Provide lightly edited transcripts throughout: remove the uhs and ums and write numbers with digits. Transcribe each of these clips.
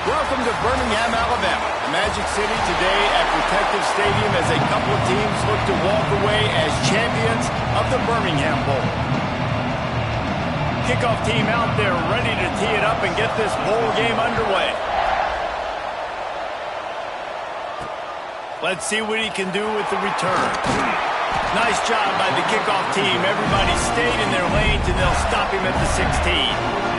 Welcome to Birmingham, Alabama, the Magic City today at Protective Stadium as a couple of teams look to walk away as champions of the Birmingham Bowl. Kickoff team out there ready to tee it up and get this bowl game underway. Let's see what he can do with the return. Nice job by the kickoff team. Everybody stayed in their lanes, and they'll stop him at the 16.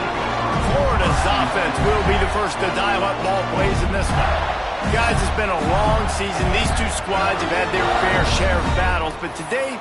Florida's offense will be the first to dial up ball plays in this one. Guys, it's been a long season. These two squads have had their fair share of battles, but today,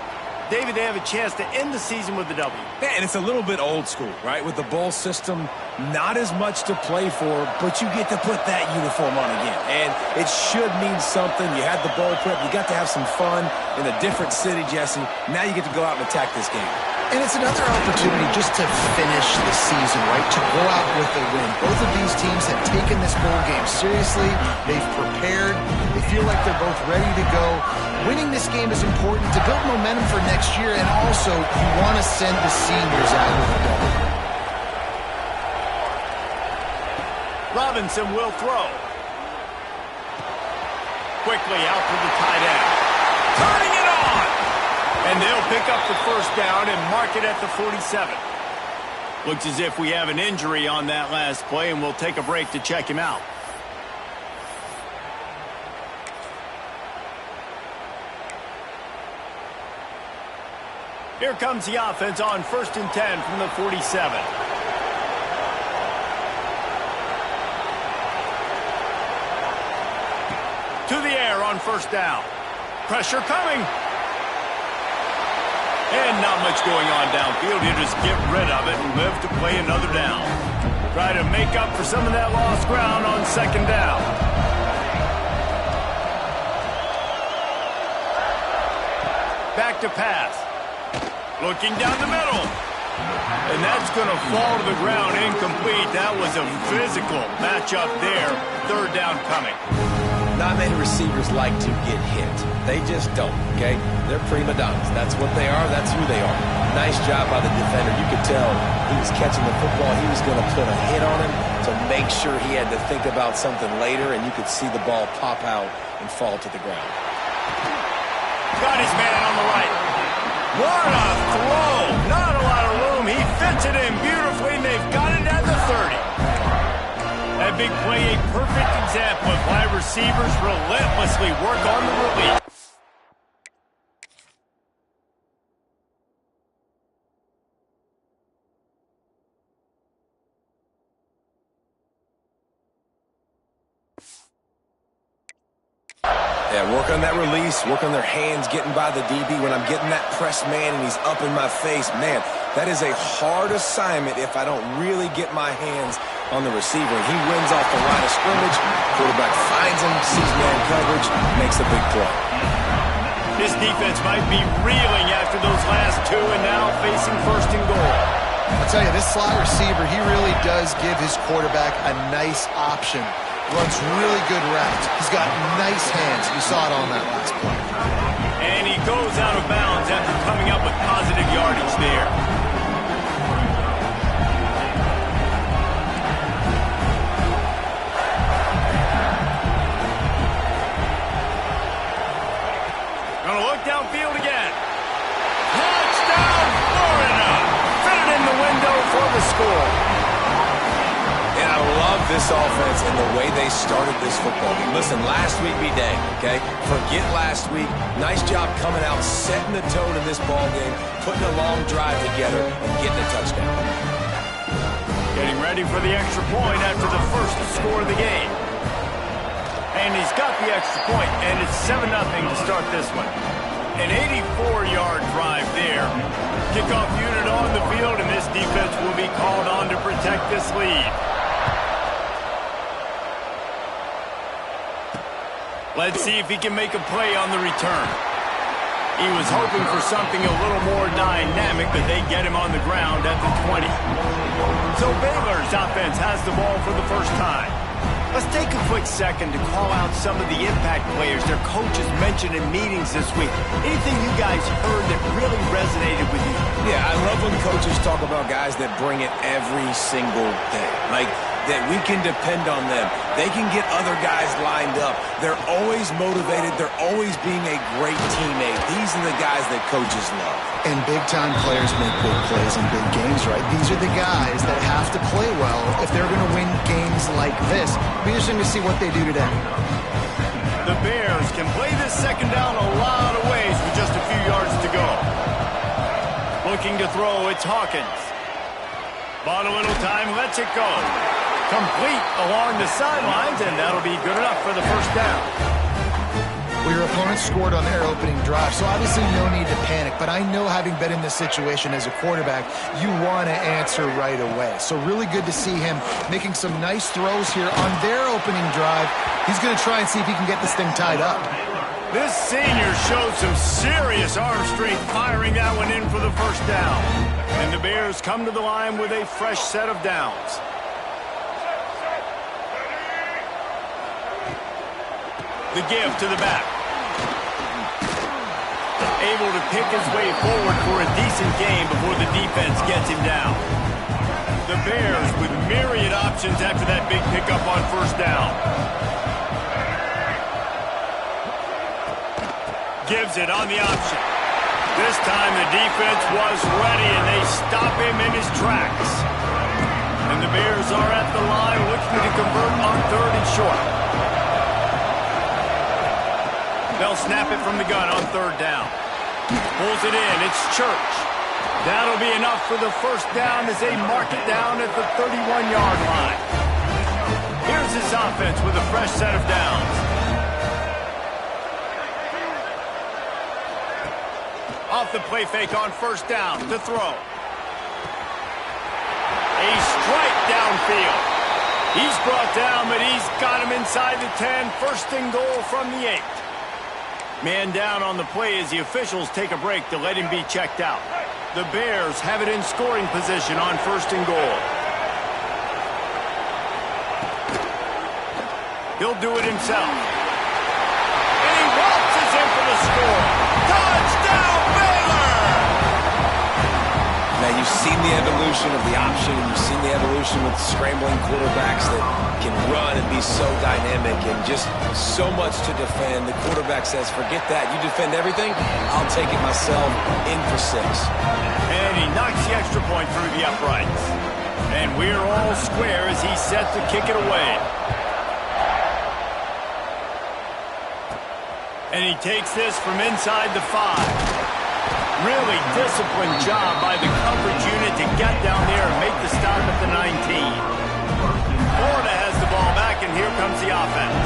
David, they have a chance to end the season with a W. Yeah, and it's a little bit old school, right? With the bowl system, not as much to play for, but you get to put that uniform on again. And it should mean something. You had the bowl prep. You got to have some fun in a different city, Jesse. Now you get to go out and attack this game. And it's another opportunity just to finish the season, right? To go out with a win. Both of these teams have taken this bowl game seriously. They've prepared. They feel like they're both ready to go. Winning this game is important to build momentum for next year, and also you want to send the seniors out with a W. Robinson will throw. Quickly out to the tight end. Turning it on! And they'll pick up the first down and mark it at the 47. Looks as if we have an injury on that last play, and we'll take a break to check him out. Here comes the offense on 1st and 10 from the 47. To the air on first down. Pressure coming. And not much going on downfield. You just get rid of it and live to play another down. Try to make up for some of that lost ground on second down. Back to pass. Looking down the middle. And that's going to fall to the ground incomplete. That was a physical matchup there. Third down coming. Not many receivers like to get hit. They just don't, okay? They're prima donnas. That's what they are. That's who they are. Nice job by the defender. You could tell he was catching the football. He was going to put a hit on him to make sure he had to think about something later, and you could see the ball pop out and fall to the ground. Got his man on the right. What a throw! Not a lot of room. He fits it in beautifully, and they've got it at the 30. That big play, a perfect example of why receivers relentlessly work on the release. Yeah, work on that release, work on their hands getting by the DB. When I'm getting that press man and he's up in my face, man, that is a hard assignment if I don't really get my hands on the receiver. He wins off the line of scrimmage. Quarterback finds him, sees man coverage, makes a big play. This defense might be reeling after those last two and now facing 1st and goal. I'll tell you, this slot receiver, he really does give his quarterback a nice option. Runs really good routes. He's got nice hands. You saw it on that last play. And he goes out of bounds after coming up with positive yardage there. Gonna look downfield again. Touchdown, Florida! Fit it in the window for the score. And I love this offense and the way they started this football game. Listen, last week be dang, okay? Forget last week. Nice job coming out, setting the tone in this ball game, putting a long drive together, and getting a touchdown. Getting ready for the extra point after the first score of the game. And he's got the extra point, and it's 7-0 to start this one. An 84-yard drive there. Kickoff unit on the field, and this defense will be called on to protect this lead. Let's see if he can make a play on the return. He was hoping for something a little more dynamic, but they get him on the ground at the 20. So Baylor's offense has the ball for the first time. Let's take a quick second to call out some of the impact players their coaches mentioned in meetings this week. Anything you guys heard that really resonated with you? Yeah, I love when coaches talk about guys that bring it every single day. Like, that we can depend on them. They can get other guys lined up. They're always motivated. They're always being a great teammate. These are the guys that coaches love. And big-time players make big plays in big games, right? These are the guys that have to play well if they're going to win games like this. It'll be interesting to see what they do today. The Bears can play this second down a lot of ways with just a few yards to go. Looking to throw, it's Hawkins. Bought a little time, lets it go. Complete along the sidelines, and that'll be good enough for the first down. Well, your opponent scored on their opening drive, so obviously no need to panic. But I know, having been in this situation as a quarterback, you want to answer right away. So really good to see him making some nice throws here on their opening drive. He's going to try and see if he can get this thing tied up. This senior showed some serious arm strength firing that one in for the first down. And the Bears come to the line with a fresh set of downs. The give to the back. Able to pick his way forward for a decent game before the defense gets him down. The Bears with myriad options after that big pickup on first down. Gives it on the option. This time the defense was ready and they stop him in his tracks. And the Bears are at the line looking to convert on third and short. They'll snap it from the gun on third down. Pulls it in. It's Church. That'll be enough for the first down as they mark it down at the 31-yard line. Here's this offense with a fresh set of downs. Off the play fake on first down to throw. A strike downfield. He's brought down, but he's got him inside the 10. First and goal from the 8. Man down on the play as the officials take a break to let him be checked out. The Bears have it in scoring position on first and goal. He'll do it himself. And he waltzes in for the score. Touchdown, Baylor! Now, you've seen the evolution of the option. You've seen the evolution with scrambling quarterbacks that can run and be so dynamic and just so much to defend. The quarterback says, forget that. You defend everything, I'll take it myself. In for 6. And he knocks the extra point through the uprights. And we're all square as he's set to kick it away. And he takes this from inside the 5. Really disciplined job by the coverage unit to get down there and make the stop at the 19. Florida has the ball back, and here comes the offense.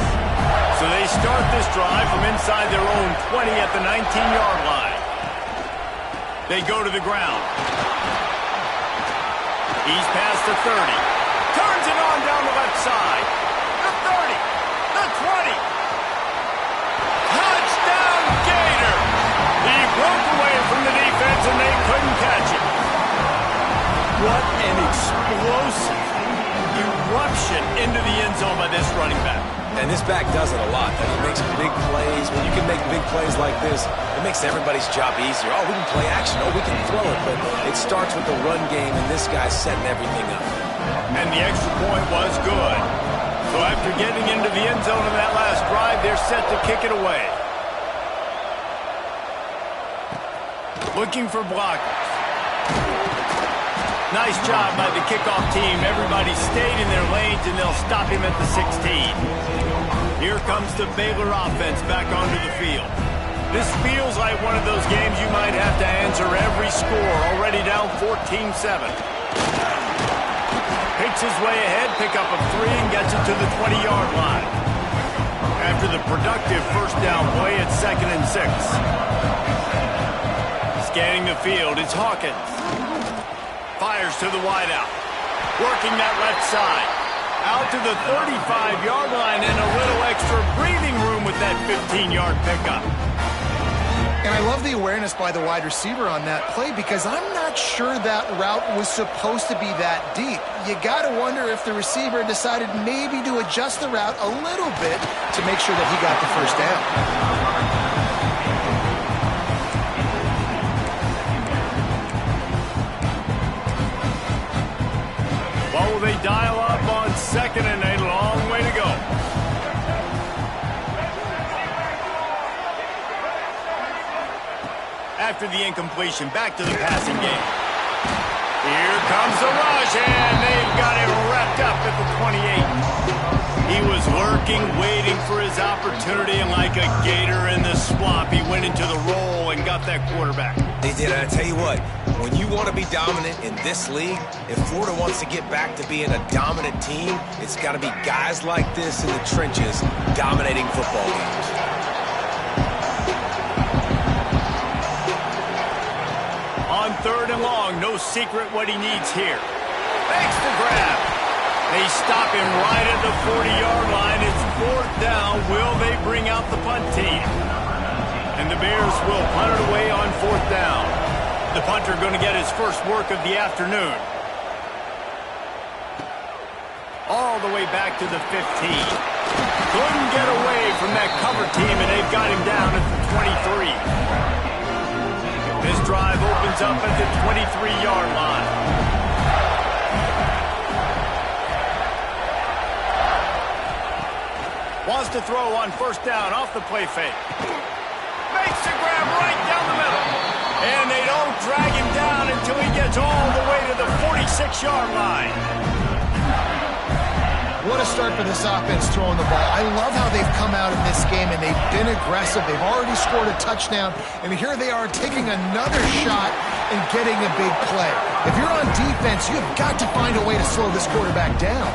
So they start this drive from inside their own 20 at the 19-yard line. They go to the ground. He's past the 30. Turns it on down the left side. The 30. The 20. Touchdown, Gator! He broke away from the defense, and they couldn't catch him. What an explosive eruption into the end zone by this running back. And this back does it a lot. He makes big plays. When you can make big plays like this, it makes everybody's job easier. Oh, we can play action. Oh, we can throw it. But it starts with the run game, and this guy's setting everything up. And the extra point was good. So after getting into the end zone in that last drive, they're set to kick it away. Looking for blockers. Nice job by the kickoff team. Everybody stayed in their lanes, and they'll stop him at the 16. Here comes the Baylor offense back onto the field. This feels like one of those games you might have to answer every score. Already down 14-7. Picks his way ahead, pick up a 3, and gets it to the 20-yard line. After the productive first down play, it's 2nd and 6. Scanning the field, it's Hawkins. Fires to the wideout. Working that left side. Out to the 35-yard line and a little extra breathing room with that 15-yard pickup. And I love the awareness by the wide receiver on that play, because I'm not sure that route was supposed to be that deep. You got to wonder if the receiver decided maybe to adjust the route a little bit to make sure that he got the first down. Well, they dial up on 2nd after the incompletion. Back to the passing game. Here comes the rush, and they've got it wrapped up at the 28. He was lurking, waiting for his opportunity, and like a gator in the swamp, he went into the roll and got that quarterback. They did, and I tell you what, when you want to be dominant in this league, if Florida wants to get back to being a dominant team, it's got to be guys like this in the trenches dominating football games. On 3rd and long, no secret what he needs here. Makes the grab. They stop him right at the 40-yard line. It's 4th down. Will they bring out the punt team? And the Bears will punt it away on 4th down. The punter going to get his first work of the afternoon. All the way back to the 15. Couldn't get away from that cover team, and they've got him down at the 23. This drive opens up at the 23-yard line. Wants to throw on 1st down off the play fake. Makes the grab right down the middle. And they don't drag him down until he gets all the way to the 46-yard line. What a start for this offense throwing the ball. I love how they've come out in this game, and they've been aggressive. They've already scored a touchdown, and here they are taking another shot and getting a big play. If you're on defense, you've got to find a way to slow this quarterback down.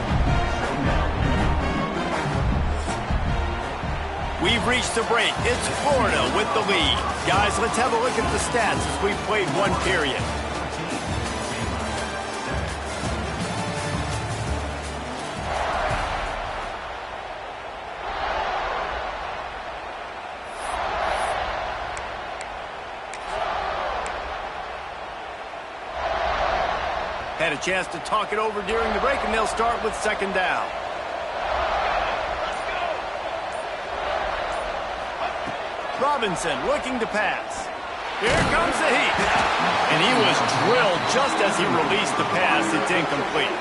We've reached the break. It's Florida with the lead. Guys, let's have a look at the stats as we've played one period. Had a chance to talk it over during the break, and they'll start with 2nd down. Robinson looking to pass. Here comes the heat. And he was drilled just as he released the pass. It's incomplete.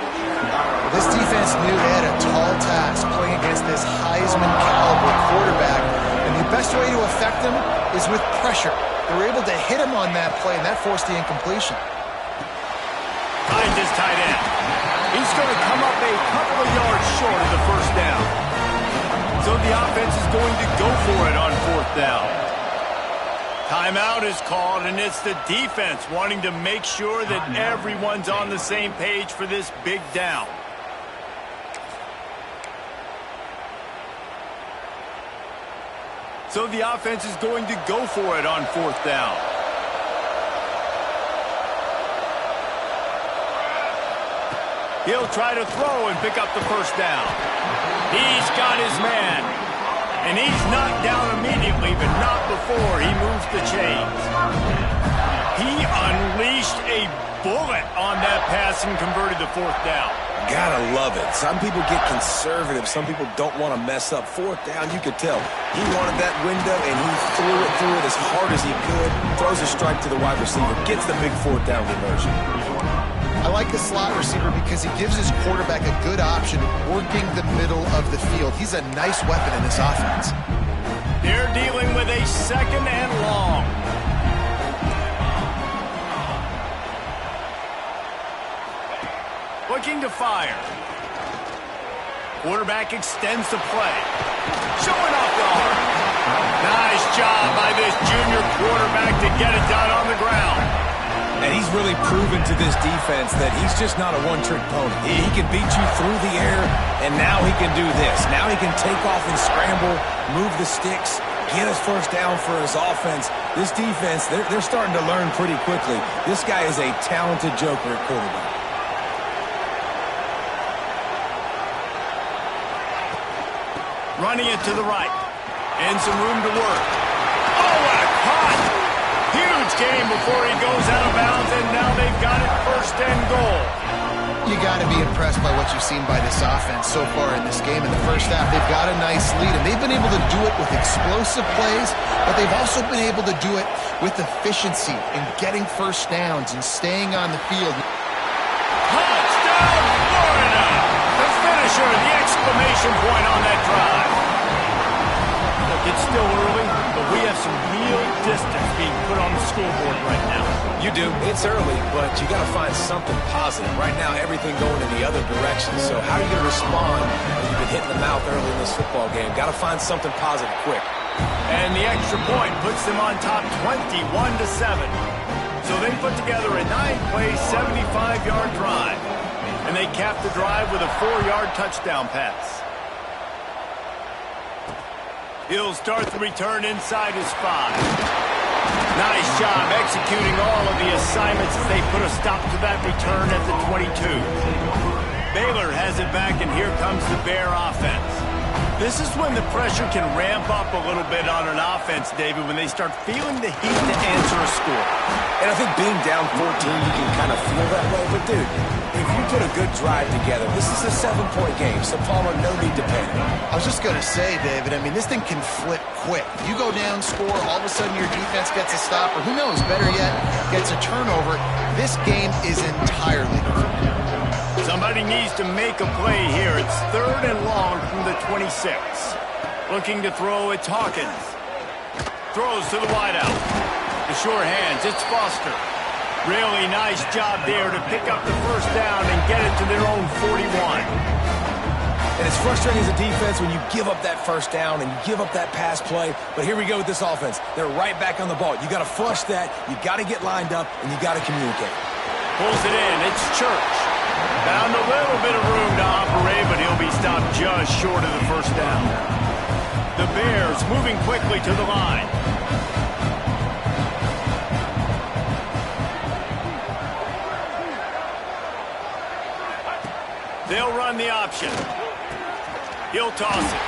This defense knew they had a tall task playing against this Heisman-caliber quarterback, and the best way to affect him is with pressure. They were able to hit him on that play, and that forced the incompletion. Finds his tight end. He's going to come up a couple of yards short of the 1st down. So the offense is going to go for it on 4th down. Timeout is called, and it's the defense wanting to make sure that everyone's on the same page for this big down. So the offense is going to go for it on 4th down. He'll try to throw and pick up the 1st down. He's got his man. And he's knocked down immediately, but not before he moves the chains. He unleashed a bullet on that pass and converted the 4th down. Gotta love it. Some people get conservative. Some people don't want to mess up. 4th down, you could tell. He wanted that window, and he threw it as hard as he could. Throws a strike to the wide receiver. Gets the big 4th down conversion. I like the slot receiver because he gives his quarterback a good option working the middle of the field. He's a nice weapon in this offense. They're dealing with a 2nd and long. Looking to fire. Quarterback extends the play. Showing off the arm. Nice job by this junior quarterback to get it done on the ground. And he's really proven to this defense that he's just not a one-trick pony. He can beat you through the air, and now he can do this. Now he can take off and scramble, move the sticks, get his 1st down for his offense. This defense, they're starting to learn pretty quickly. This guy is a talented joker at quarterback. Running it to the right. And some room to work. Oh, what a cut! Huge game before he goes out of bounds, and now they've got it 1st and goal. You got to be impressed by what you've seen by this offense so far in this game. In the 1st half, they've got a nice lead, and they've been able to do it with explosive plays, but they've also been able to do it with efficiency and getting 1st downs and staying on the field. Touchdown, Florida! The finisher, the exclamation point on that drive. Look, it's still early, but we have some real distance being put on the scoreboard right now. You do. It's early, but you got to find something positive. Right now, everything going in the other direction. So how are you going to respond when you've been hit in the mouth early in this football game? Got to find something positive quick. And the extra point puts them on top 21-7. So they put together a 9-play, 75-yard drive. And they cap the drive with a 4-yard touchdown pass. He'll start the return inside his 5. Nice job executing all of the assignments as they put a stop to that return at the 22. Baylor has it back, and here comes the Bear offense. This is when the pressure can ramp up a little bit on an offense, David, when they start feeling the heat to answer a score. And I think being down 14, you can kind of feel that way. But, dude, if you put a good drive together, this is a 7-point game, so Palmer, no need to panic. I was just going to say, David, I mean, this thing can flip quick. You go down, score, all of a sudden your defense gets a stop, or who knows, better yet, gets a turnover. This game is entirely different. Somebody needs to make a play here. It's 3rd and long from the 26. Looking to throw, it's Hawkins. Throws to the wideout. The sure hands, it's Foster. Really nice job there to pick up the first down and get it to their own 41. And it's frustrating as a defense when you give up that first down and you give up that pass play. But here we go with this offense. They're right back on the ball. You got to flush that. You got to get lined up, and you got to communicate. Pulls it in. It's Church. Found a little bit of room to operate, but he'll be stopped just short of the first down. The Bears moving quickly to the line. They'll run the option. He'll toss it.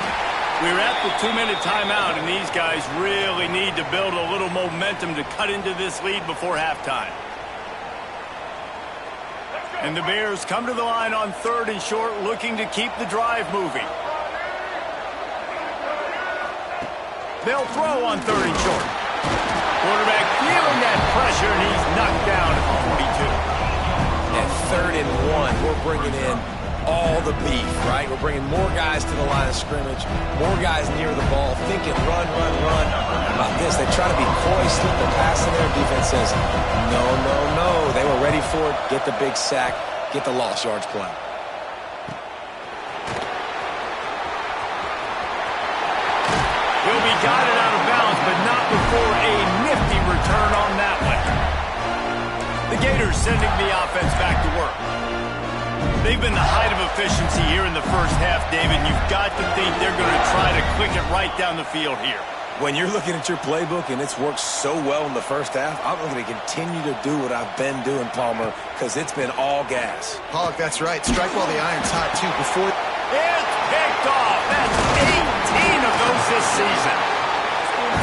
We're at the 2-minute timeout, and these guys really need to build a little momentum to cut into this lead before halftime. And the Bears come to the line on 3rd and short, looking to keep the drive moving. They'll throw on 3rd and short. Quarterback feeling that pressure, and he's knocked down at the 42. At 3rd and 1, we're bringing in all the beef, right? We're bringing more guys to the line of scrimmage, more guys near the ball, thinking run, run, run. How about this? They try to be coy, slip the pass in there. Defense says, no, no, no. They were ready for it. Get the big sack, get the lost yards play. He'll be guided out of bounds, but not before a nifty return on that one. The Gators sending the offense back to work. They've been the height of efficiency here in the first half, David. You've got to think they're going to try to click it right down the field here. When you're looking at your playbook and it's worked so well in the first half, I'm going to continue to do what I've been doing, Palmer, because it's been all gas. Pollock, that's right. Strike while the iron's hot, too. Before it's picked off. That's 18 of those this season.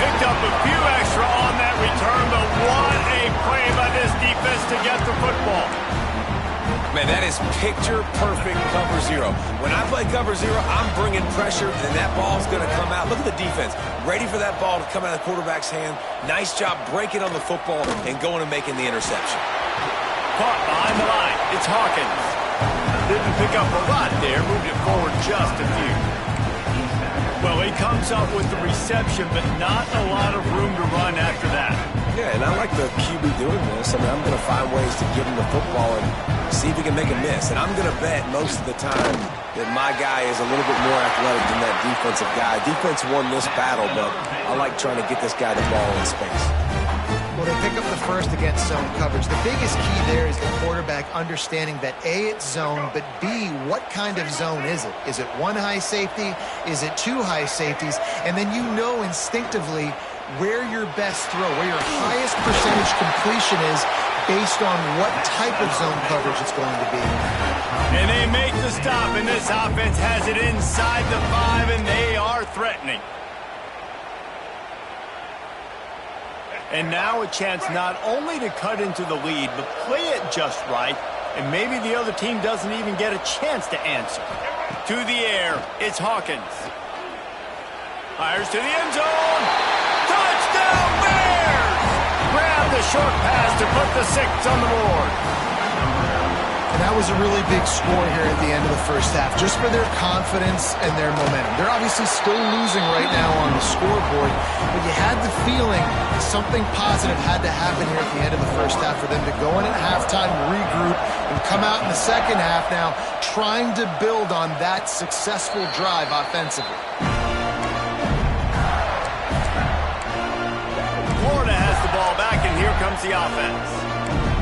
Picked up a few extra on that return, but what a play by this defense to get the football. Man, that is picture-perfect cover zero. When I play cover zero, I'm bringing pressure, and that ball's going to come out. Look at the defense. Ready for that ball to come out of the quarterback's hand. Nice job breaking on the football and going and making the interception. Caught behind the line. It's Hawkins. Didn't pick up a lot there. Moved it forward just a few. Well, he comes up with the reception, but not a lot of room to run after that. Yeah, and I like the QB doing this. I mean, I'm going to find ways to give him the football and see if he can make a miss. And I'm going to bet most of the time that my guy is a little bit more athletic than that defensive guy. Defense won this battle, but I like trying to get this guy the ball in space. Well, they pick up the first against zone coverage. The biggest key there is the quarterback understanding that A, it's zone, but B, what kind of zone is it? Is it one high safety? Is it two high safeties? And then you know instinctively where your best throw, where your highest percentage completion is based on what type of zone coverage it's going to be. And they make the stop, and this offense has it inside the 5, and they are threatening. And now a chance not only to cut into the lead, but play it just right, and maybe the other team doesn't even get a chance to answer. To the air, it's Hawkins. Fires to the end zone. Touchdown Bears! Grab the short pass to put the 6 on the board. And that was a really big score here at the end of the first half, just for their confidence and their momentum. They're obviously still losing right now on the scoreboard, but you had the feeling that something positive had to happen here at the end of the first half for them to go in at halftime, regroup, and come out in the second half now trying to build on that successful drive offensively. Florida has the ball back, and here comes the offense.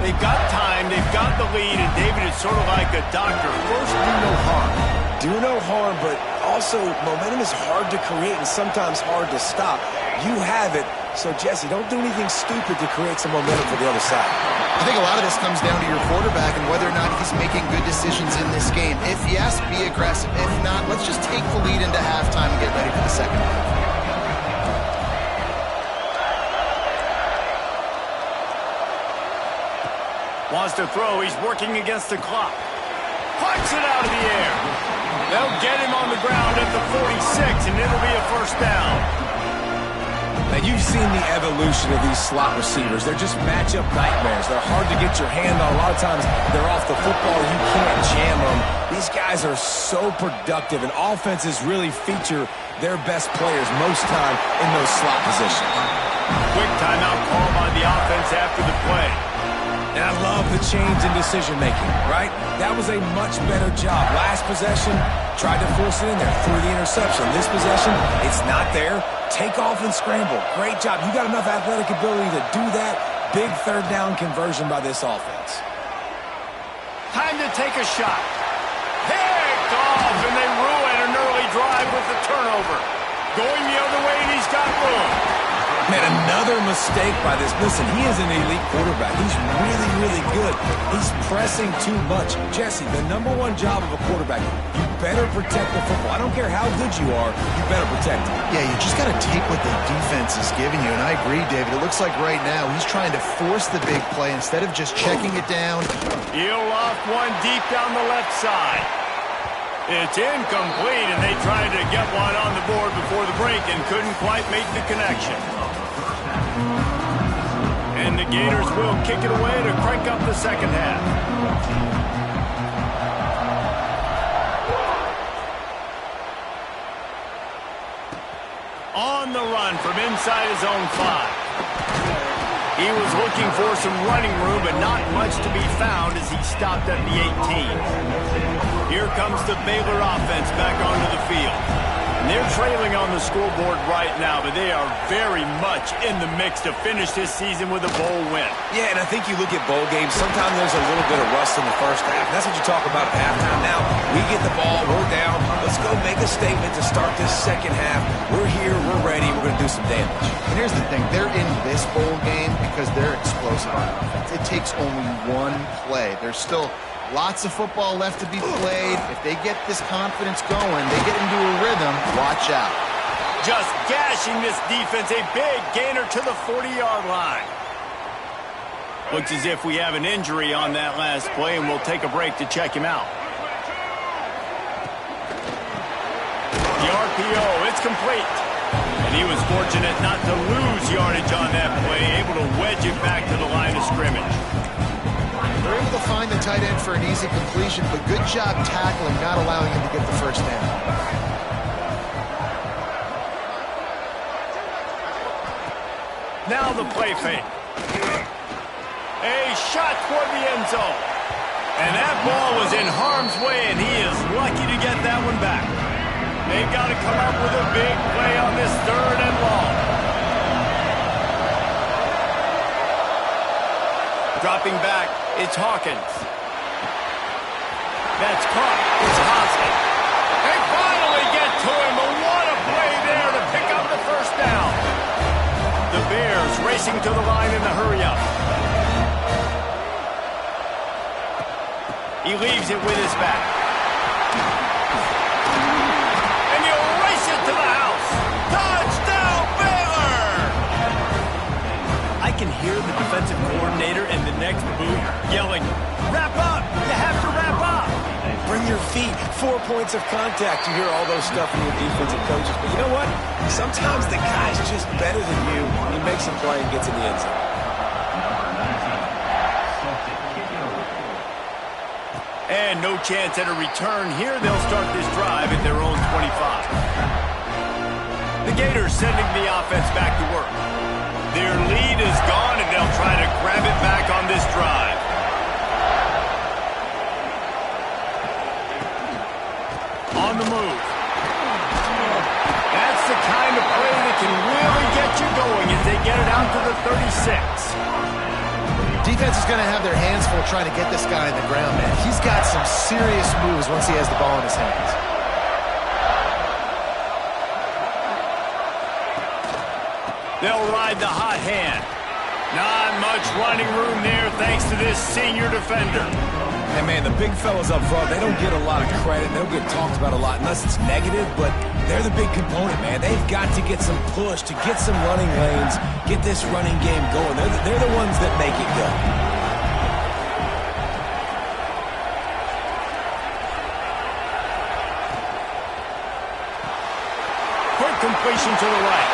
They've got time, they've got the lead, and David is sort of like a doctor. First, do no harm. Do no harm, but also momentum is hard to create and sometimes hard to stop. You have it, so Jesse, don't do anything stupid to create some momentum for the other side. I think a lot of this comes down to your quarterback and whether or not he's making good decisions in this game. If yes, be aggressive. If not, let's just take the lead into halftime and get ready for the second half. Wants to throw. He's working against the clock. Punts it out of the air. They'll get him on the ground at the 46, and it'll be a first down. Now, you've seen the evolution of these slot receivers. They're just matchup nightmares. They're hard to get your hand on. A lot of times, they're off the football. You can't jam them. These guys are so productive, and offenses really feature their best players most time in those slot positions. Quick timeout call by the offense after the play. And I love the change in decision-making, right? That was a much better job. Last possession, tried to force it in there, threw the interception. This possession, it's not there. Take off and scramble. Great job. You got enough athletic ability to do that. Big third down conversion by this offense. Time to take a shot. Picked off, and they ruin an early drive with the turnover. Going the other way, and he's got room. Man, another mistake by this. Listen, he is an elite quarterback. He's really, really good. He's pressing too much. Jesse, the #1 job of a quarterback, you better protect the football. I don't care how good you are, you better protect it. Yeah, you just got to take what the defense is giving you, and I agree, David. It looks like right now he's trying to force the big play instead of just checking it down. He'll loft one deep down the left side. It's incomplete, and they tried to get one on the board before the break and couldn't quite make the connection. And the Gators will kick it away to crank up the second half. On the run from inside his own 5. He was looking for some running room, but not much to be found as he stopped at the 18. Here comes the Baylor offense back onto the field. And they're trailing on the scoreboard right now, but they are very much in the mix to finish this season with a bowl win. Yeah, and I think you look at bowl games, sometimes there's a little bit of rust in the first half. That's what you talk about at halftime. Now, we get the ball, we're down. Let's go make a statement to start this second half. We're here, we're ready, we're going to do some damage. And here's the thing, they're in this bowl game because they're explosive on offense. It takes only one play. There's still lots of football left to be played. If they get this confidence going, they get into a rhythm, watch out. Just gashing this defense, a big gainer to the 40-yard line. Looks as if we have an injury on that last play, and we'll take a break to check him out. The RPO, it's complete. And he was fortunate not to lose yardage on that play, able to wedge it back to the line of scrimmage. They're able to find the tight end for an easy completion, but good job tackling, not allowing him to get the first down. Now the play fake. A shot toward the end zone. And that ball was in harm's way, and he is lucky to get that one back. They've got to come up with a big play on this 3rd and long. Dropping back, it's Hawkins. That's caught. It's Hoskin. They finally get to him, but what a play there to pick up the first down. The Bears racing to the line in the hurry-up. He leaves it with his back. And he'll race it to the house. Touchdown, Baylor! I can hear the defensive coordinator in the next booth yelling, "Wrap up! You have to wrap up!" Bring your feet, 4 points of contact. You hear all those stuff from your defensive coaches. But you know what? Sometimes the guy's just better than you. He makes a play and gets in the end zone. And no chance at a return here. They'll start this drive at their own 25. The Gators sending the offense back to work. Their lead is gone, and they'll try to grab it back on this drive. On the move. That's the kind of play that can really get you going as they get it out to the 36. Defense is going to have their hands full trying to get this guy on the ground, man. He's got some serious moves once he has the ball in his hands. They'll ride the hot hand. Not much running room there thanks to this senior defender. Hey, man, the big fellas up front, they don't get a lot of credit. They don't get talked about a lot unless it's negative, but they're the big component, man. They've got to get some push, to get some running lanes, get this running game going. They're the ones that make it go. Quick completion to the right.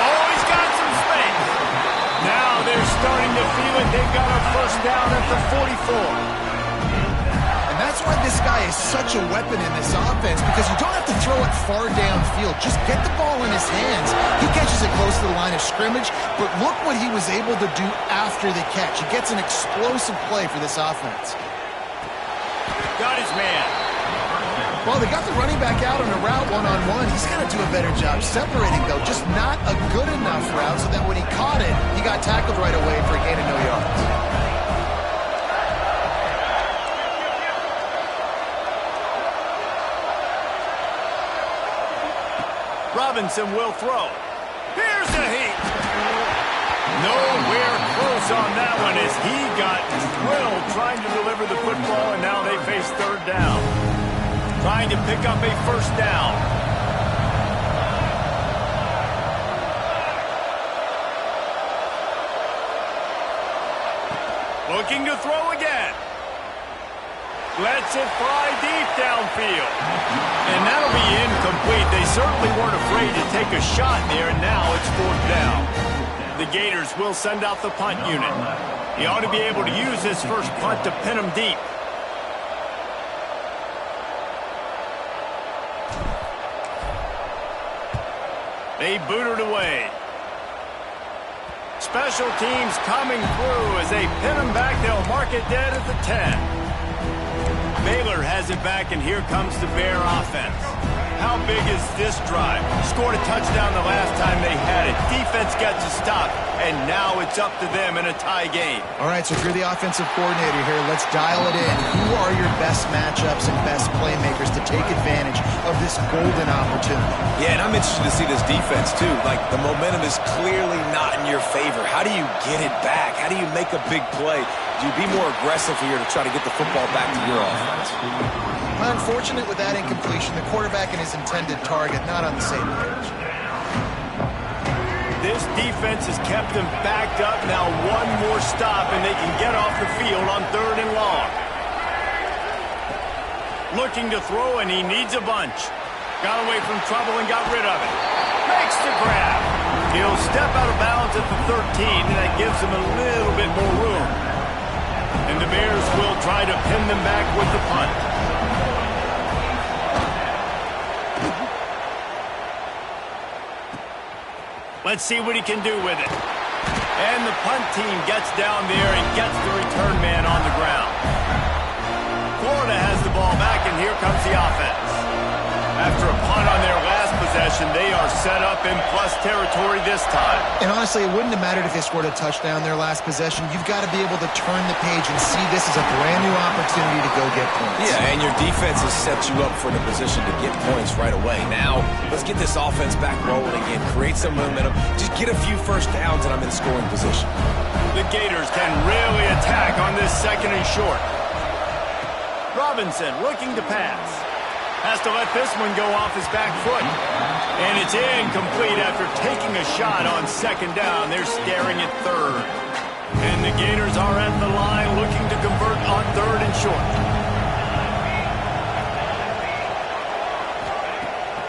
Oh, he's got some space. Now they're starting to feel it. They've got a first down at the 44. And that's why this guy is such a weapon in this offense, because you don't have to throw it far downfield. Just get the ball in his hands. He catches it close to the line of scrimmage, but look what he was able to do after the catch. He gets an explosive play for this offense. Got his man. Well, they got the running back out on a route one-on-one. He's got to do a better job separating, though. Just not a good enough route so that when he caught it, he got tackled right away for a gain of no yards. Robinson will throw. Here's the heat. Nowhere close on that one as he got drilled trying to deliver the football, and now they face third down. Trying to pick up a first down. Looking to throw again. Lets it fly deep downfield. And that'll be incomplete. They certainly weren't afraid to take a shot there, and now it's fourth down. The Gators will send out the punt unit. He ought to be able to use his first punt to pin him deep. They boot it away. Special teams coming through as they pin him back. They'll mark it dead at the 10. Baylor has it back, and here comes the Bear offense. How big is this drive? Scored a touchdown the last time they had it. Defense gets a stop, and now it's up to them in a tie game. All right, so if you're the offensive coordinator here, let's dial it in. Who are your best matchups and best playmakers to take advantage of this golden opportunity? Yeah, and I'm interested to see this defense, too. Like, the momentum is clearly not in your favor. How do you get it back? How do you make a big play? Do you be more aggressive here to try to get the football back to your offense? Unfortunate with that incompletion. The quarterback and his intended target not on the same page. This defense has kept them backed up. Now one more stop, and they can get off the field on third and long. Looking to throw, and he needs a bunch. Got away from trouble and got rid of it. Makes the grab. He'll step out of bounds at the 13, and that gives him a little bit more room. And the Bears will try to pin them back with the punt. Let's see what he can do with it. And the punt team gets down there and gets the return man on the ground. Florida has the ball back, and here comes the offense. After a punt on their last possession, they are set up in plus territory this time. And honestly, it wouldn't have mattered if they scored a touchdown their last possession. You've got to be able to turn the page and see this as a brand new opportunity to go get points. Yeah, and your defense has set you up for the position to get points right away. Now, let's get this offense back rolling again, create some momentum, just get a few first downs, and I'm in scoring position. The Gators can really attack on this second and short. Robinson looking to pass. Has to let this one go off his back foot. And it's incomplete after taking a shot on second down. They're staring at third. And the Gators are at the line looking to convert on third and short.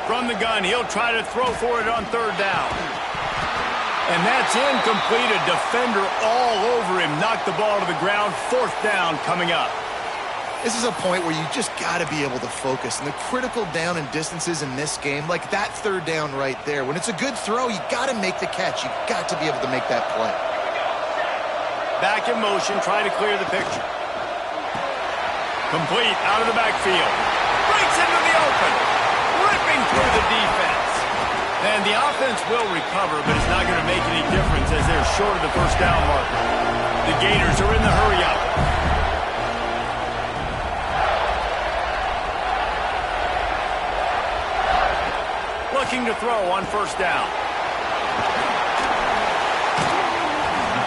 From the gun, he'll try to throw for it on third down. And that's incomplete. A defender all over him. Knocked the ball to the ground. Fourth down coming up. This is a point where you just got to be able to focus. And the critical down and distances in this game, like that third down right there, when it's a good throw, you got to make the catch. You got to be able to make that play. Back in motion, trying to clear the picture. Complete, out of the backfield. Breaks into the open. Ripping through the defense. And the offense will recover, but it's not going to make any difference as they're short of the first down marker. The Gators are in the hurry-up. Looking to throw on first down.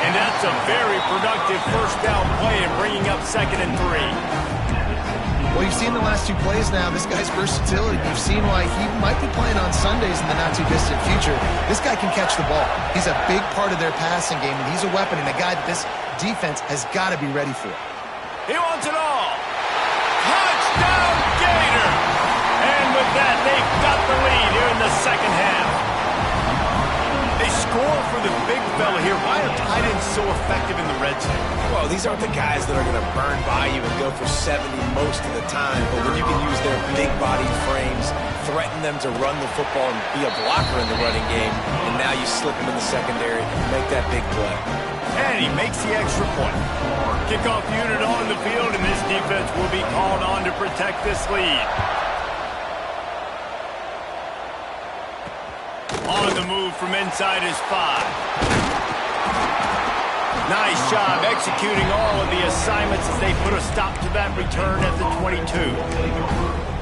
And that's a very productive first down play and bringing up 2nd and 3. Well, you've seen the last 2 plays now. This guy's versatility. You've seen why he might be playing on Sundays in the not-too-distant future. This guy can catch the ball. He's a big part of their passing game, and he's a weapon and a guy that this defense has got to be ready for. He wants it all. Touchdown, Gator! And with that, they've got the lead here in the second half. They score for the big fella here. Why are tight ends so effective in the red zone? Well, these aren't the guys that are going to burn by you and go for 70 most of the time, but when you can use their big-bodied frames, threaten them to run the football and be a blocker in the running game, and now you slip them in the secondary and make that big play. And he makes the extra point. Kickoff unit on the field, and this defense will be called on to protect this lead. On the move from inside his 5. Nice job executing all of the assignments as they put a stop to that return at the 22.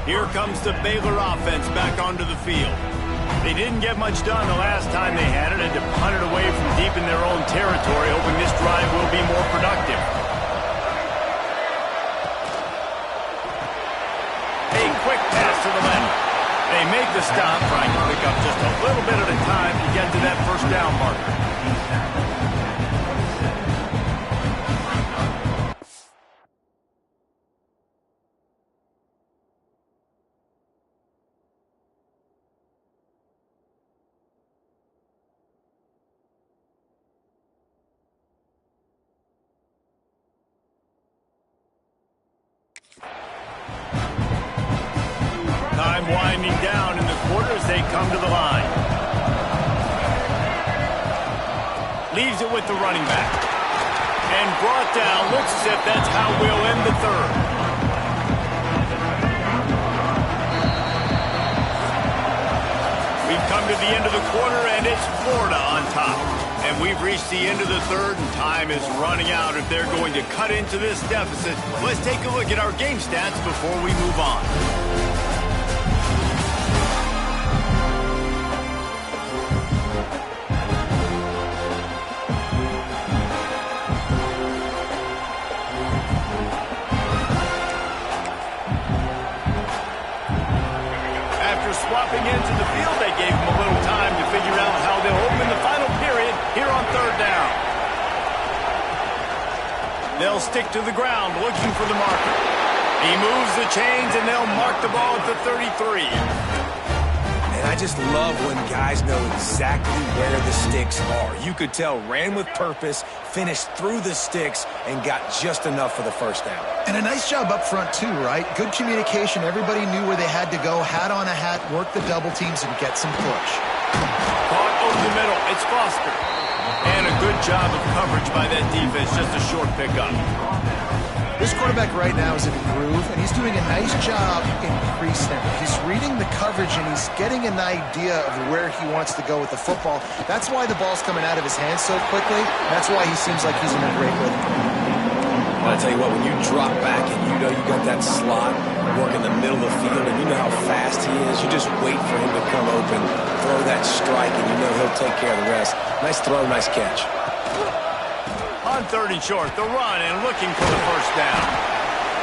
Here comes the Baylor offense back onto the field. They didn't get much done the last time they had it, and to punt it away from deep in their own territory, hoping this drive will be more productive. A quick pass to the left. They make the stop, trying to pick up just a little bit at a time to get to that first down marker. Time winding down in the quarter as they come to the line. Leaves it with the running back. And brought down. Looks as if that's how we'll end the third. We've come to the end of the quarter, and it's Florida on top. And we've reached the end of the third, and time is running out if they're going to cut into this deficit. Let's take a look at our game stats before we move on. Swapping into the field, they gave him a little time to figure out how they'll open the final period here on third down. They'll stick to the ground looking for the marker. He moves the chains and they'll mark the ball at the 33. And I just love when guys know exactly where the sticks are. You could tell ran with purpose, finished through the sticks, and got just enough for the first down. And a nice job up front, too, right? Good communication. Everybody knew where they had to go. Hat on a hat, work the double teams, and get some push. Caught over the middle. It's Foster. And a good job of coverage by that defense. Just a short pickup. This quarterback right now is in a groove, and he's doing a nice job in crease now. He's reading the coverage, and he's getting an idea of where he wants to go with the football. That's why the ball's coming out of his hands so quickly. That's why he seems like he's in a great rhythm. I'll tell you what, when you drop back and you know you got that slot, work in the middle of the field, and you know how fast he is, you just wait for him to come open, throw that strike, and you know he'll take care of the rest. Nice throw, nice catch. On third and short, the run and looking for the first down.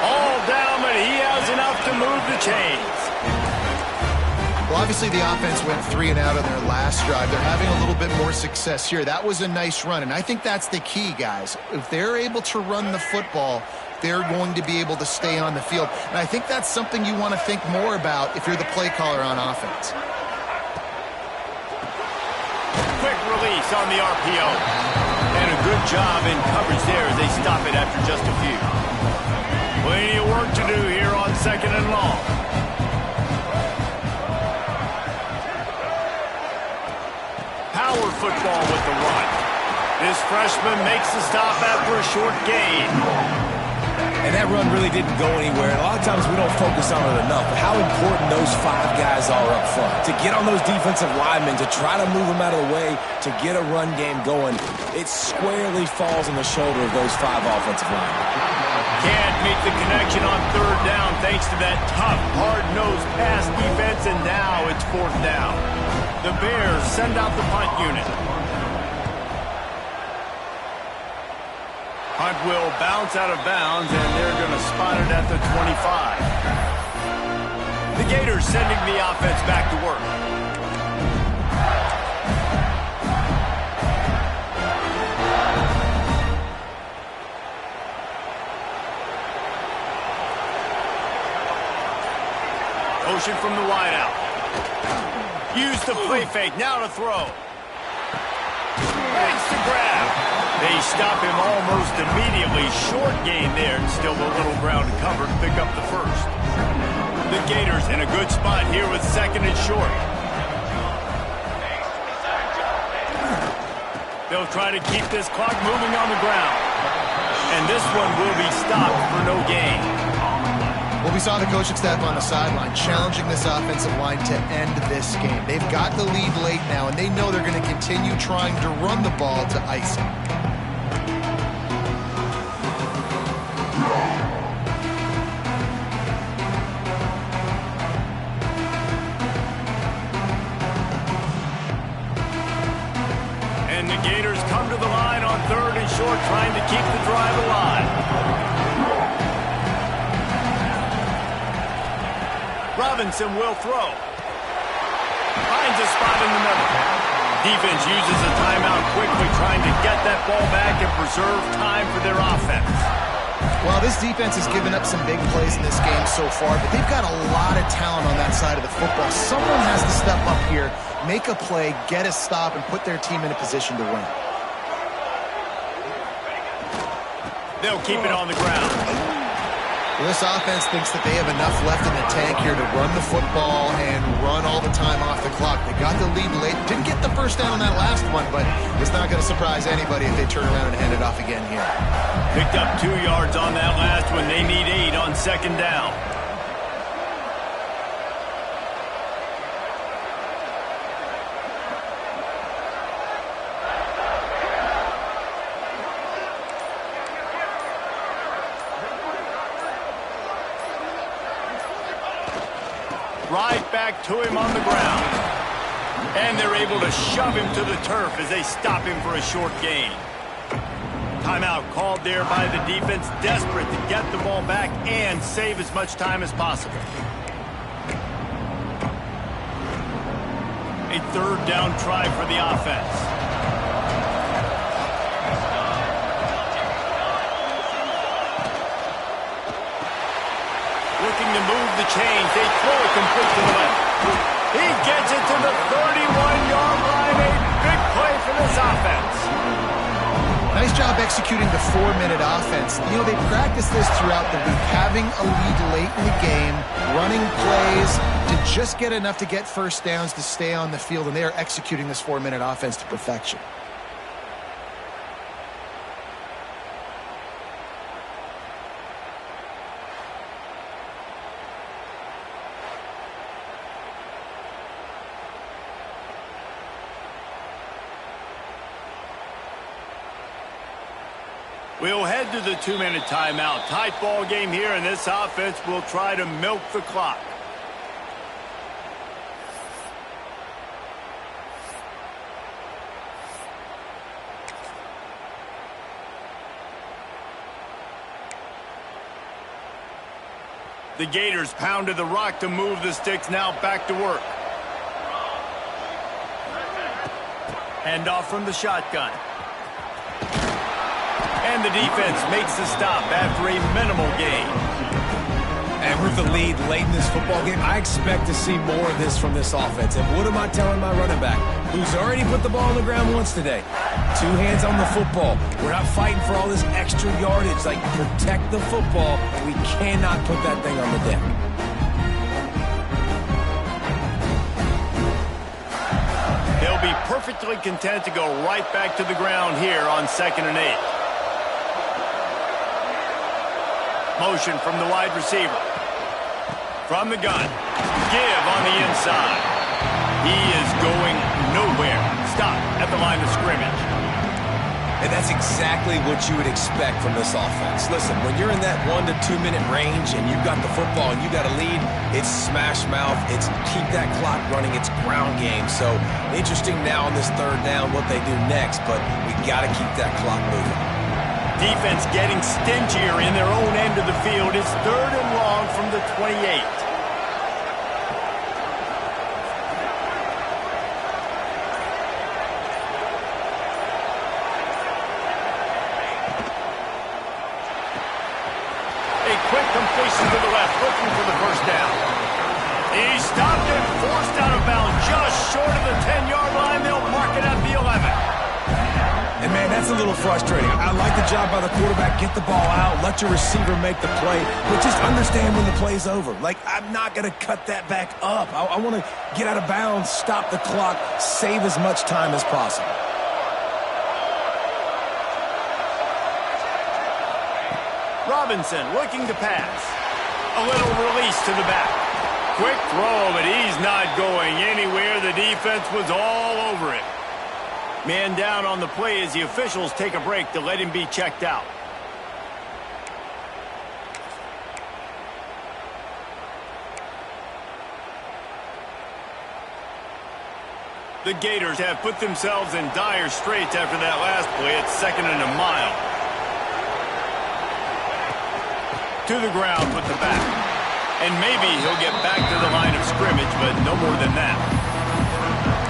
All down, but he has enough to move the chains. Well, obviously the offense went 3 and out on their last drive. They're having a little bit more success here. That was a nice run, and I think that's the key, guys. If they're able to run the football, they're going to be able to stay on the field. And I think that's something you want to think more about if you're the play caller on offense. Quick release on the RPO. And a good job in coverage there as they stop it after just a few. Plenty of work to do here on 2nd and long. Power football with the run. This freshman makes the stop after a short gain. And that run really didn't go anywhere. And a lot of times we don't focus on it enough, but how important those 5 guys are up front. To get on those defensive linemen, to try to move them out of the way, to get a run game going, it squarely falls on the shoulder of those 5 offensive linemen. Can't make the connection on 3rd down thanks to that tough, hard-nosed pass defense, and now it's 4th down. The Bears send out the punt unit. Punt will bounce out of bounds, and they're going to spot it at the 25. The Gators sending the offense back to work. Motion from the wideout. Use the play fake, now to throw. Thanks to grab. They stop him almost immediately. Short gain there, and still a little ground to cover to pick up the first. The Gators in a good spot here with 2nd and short. They'll try to keep this clock moving on the ground. And this one will be stopped for no gain. Well, we saw the coaching staff on the sideline challenging this offensive line to end this game. They've got the lead late now, and they know they're going to continue trying to run the ball to ice it. And the Gators come to the line on 3rd and short, trying to keep the drive alive. Robinson will throw. Finds a spot in the middle. Defense uses a timeout quickly, trying to get that ball back and preserve time for their offense. Well, this defense has given up some big plays in this game so far, but they've got a lot of talent on that side of the football. Someone has to step up here, make a play, get a stop, and put their team in a position to win. They'll keep it on the ground. Well, this offense thinks that they have enough left in the tank here to run the football and run all the time off the clock. They got the lead late. Didn't get the first down on that last one, but it's not going to surprise anybody if they turn around and hand it off again here. Picked up 2 yards on that last one. They need 8 on 2nd down. Right back to him on the ground. And they're able to shove him to the turf as they stop him for a short gain. Timeout called there by the defense, desperate to get the ball back and save as much time as possible. A 3rd down try for the offense. Looking to move the chains. They throw it complete to the left. He gets it to the 31-yard line. A big play for this offense. Nice job executing the 4-minute offense. You know, they practice this throughout the week, having a lead late in the game, running plays to just get enough to get first downs to stay on the field, and they are executing this 4-minute offense to perfection. We'll head to the 2-minute timeout. Tight ball game here, and this offense will try to milk the clock. The Gators pounded the rock to move the sticks, now back to work. Hand off from the shotgun. And the defense makes the stop after a minimal gain. And with the lead late in this football game, I expect to see more of this from this offense. And what am I telling my running back, who's already put the ball on the ground once today? 2 hands on the football. We're not fighting for all this extra yardage. Like, protect the football. We cannot put that thing on the deck. He'll be perfectly content to go right back to the ground here on 2nd and 8. Motion from the wide receiver. From the gun. Give on the inside. He is going nowhere. Stop at the line of scrimmage. And that's exactly what you would expect from this offense. Listen, when you're in that 1 to 2 minute range and you've got the football and you got a lead, it's smash mouth, it's keep that clock running, it's ground game. So interesting now on this 3rd down what they do next, but we got to keep that clock moving. Defense getting stingier in their own end of the field. It's 3rd and long from the 28. A quick completion to the left, looking for the 1st down. He stopped and forced out of bounds just short of the 10-yard line. They'll mark it at the 11. And, man, that's a little frustrating. I like the job by the quarterback. Get the ball out. Let your receiver make the play. But just understand when the play's over. Like, I'm not going to cut that back up. I want to get out of bounds, stop the clock, save as much time as possible. Robinson looking to pass. A little release to the back. Quick throw, but he's not going anywhere. The defense was all over it. Man down on the play as the officials take a break to let him be checked out. The Gators have put themselves in dire straits after that last play. It's 2nd and a mile. To the ground with the back. And maybe he'll get back to the line of scrimmage, but no more than that.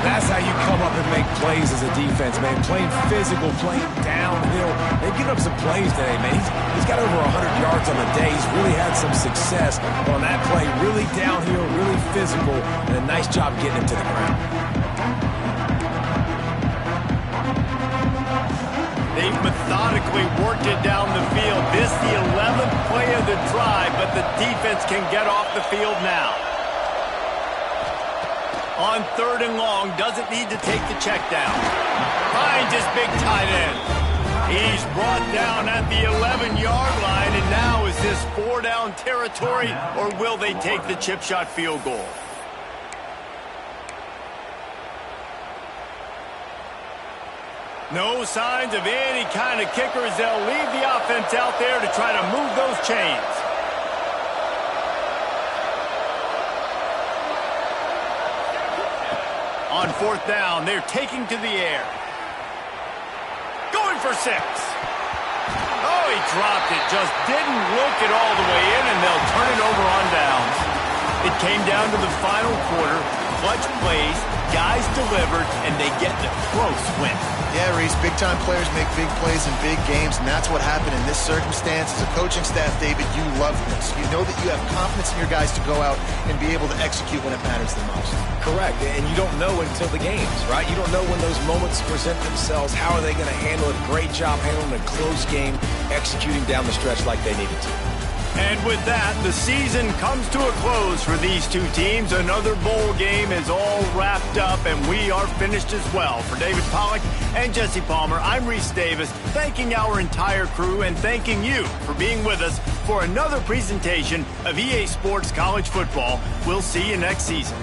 That's how you come up and make plays as a defense, man. Playing physical, playing downhill. They've given up some plays today, man. He's got over 100 yards on the day. He's really had some success on that play. Really downhill, really physical, and a nice job getting him to the ground. They've methodically worked it down the field. This the 11th play of the drive, but the defense can get off the field now. On 3rd and long, doesn't need to take the check down. Finds his big tight end. He's brought down at the 11-yard line, and now is this 4-down territory, or will they take the chip shot field goal? No signs of any kind of kickers. They'll leave the offense out there to try to move those chains. On 4th down, they're taking to the air. Going for 6. Oh, he dropped it. Just didn't look it all the way in, and they'll turn it over on downs. It came down to the final quarter. Clutch plays, guys delivered, and they get the close win. Yeah, Reese, big-time players make big plays in big games, and that's what happened in this circumstance. As a coaching staff, David, you love this. You know that you have confidence in your guys to go out and be able to execute when it matters the most. Correct, and you don't know until the games, right? You don't know when those moments present themselves. How are they going to handle it? Great job handling a close game, executing down the stretch like they needed to. And with that, the season comes to a close for these two teams. Another bowl game is all wrapped up, and we are finished as well. For David Pollack and Jesse Palmer, I'm Reese Davis, thanking our entire crew and thanking you for being with us for another presentation of EA Sports College Football. We'll see you next season.